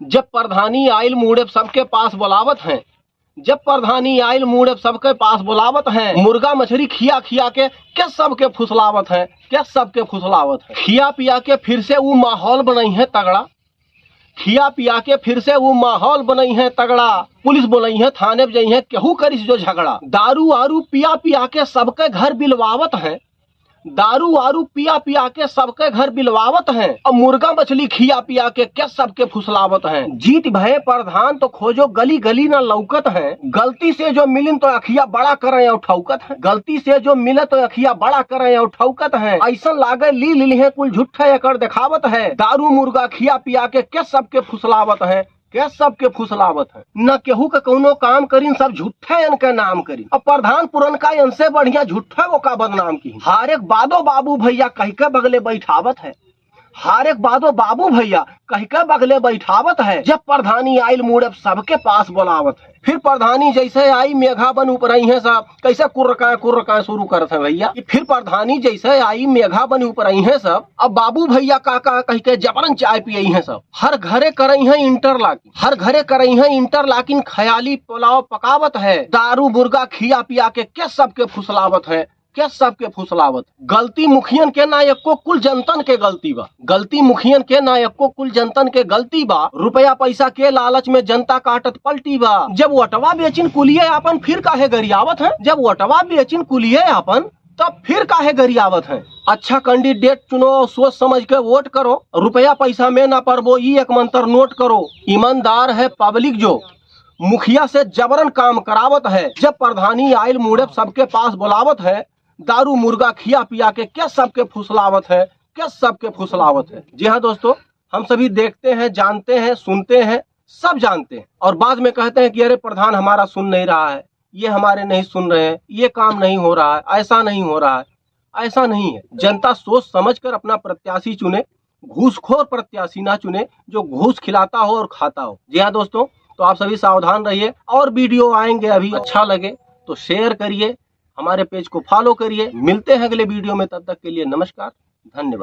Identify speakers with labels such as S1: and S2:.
S1: जब प्रधानी आयल मुड़े सबके पास बुलावत हैं, जब प्रधानी आयल मुड़े सबके पास बुलावत हैं, मुर्गा मछली खिया खिया के सबके फुसलावत हैं, के सबके फुसलावत हैं। खिया पिया के फिर से वो माहौल बनई है तगड़ा, खिया पिया के फिर से वो माहौल बनई है तगड़ा। पुलिस बोलई है, थाने पे जई है, केहू करिस जो झगड़ा। दारू आरू पिया पिया के सबके घर बिलवावत हैं, दारू आरू पिया पिया के सबके घर बिलवावत हैं, और मुर्गा मछली खिया पिया के सबके फुसलावत हैं। जीत भये प्रधान तो खोजो गली गली न लौकत है, गलती से जो मिलिन तो अखिया बड़ा करे और ठौकत है, गलती से जो मिले तो अखिया बड़ा करे और ठौकत है। ऐसा लागे ली है कुल झूठा एकड़ दिखावत है, दारू मुर्गा खिया पिया के सबके फुसलावत है, के सबके फुसलावत है। न केहू के कोनो काम करीन, सब झूठे इनके नाम करी। और प्रधान पुरनका इनसे बढ़िया झूठा वो का बदनाम की। हर एक बादो बाबू भैया कह के बगले बैठावत है, हर एक बादो बाबू भैया कह के बगले बैठावत है। जब प्रधानी आयल मुड़े सबके पास बुलावत है, फिर प्रधानी जैसे आई मेघा बन ऊपरई है सब, कैसे कुर्रका शुरू करते हैं भैया। फिर प्रधानी जैसे आई मेघा बन ऊपरई है सब, अब बाबू भैया का कह के जबरन चाय पियई है सब। हर घरे करई है इंटरलॉकिंग, हर घरे करई है इंटरलॉकिंग, खयाली पुलाव पकावत है, दारू मुर्गा खिया पिया के सबके फुसलावत है, के सबके फुसलावत। गलती मुखियन के ना एको कुल जनतन के गलती बा, गलती मुखियन के ना एको कुल जनतन के गलती बा। रुपया पैसा के लालच में जनता काटत पलटी बा। जब वटवा बेचिन कुलिये आपन फिर काहे गरियावत है, जब वटवा बेचिन कुलिये आपन तब फिर काहे गरियावत है। अच्छा कैंडिडेट चुनो, सोच समझ के वोट करो, रुपया पैसा में ना परबो ई एक मंत्र नोट करो। ईमानदार है पब्लिक जो मुखिया से जबरन काम करावत है। जब प्रधानी आयल मुड़े सबके पास बुलावत है, दारू मुर्गा खिया पिया के सबके फुसलावत है, के सबके फुसलावत है। जी हाँ दोस्तों, हम सभी देखते हैं, जानते हैं, सुनते हैं, सब जानते हैं, और बाद में कहते हैं कि अरे प्रधान हमारा सुन नहीं रहा है, ये हमारे नहीं सुन रहे हैं, ये काम नहीं हो रहा है, ऐसा नहीं हो रहा है। ऐसा नहीं है। जनता सोच समझकर अपना प्रत्याशी चुने, घूसखोर प्रत्याशी ना चुने जो घूस खिलाता हो और खाता हो। जी हाँ दोस्तों, तो आप सभी सावधान रहिए। और वीडियो आएंगे, अभी अच्छा लगे तो शेयर करिए, हमारे पेज को फॉलो करिए। मिलते हैं अगले वीडियो में, तब तक के लिए नमस्कार, धन्यवाद।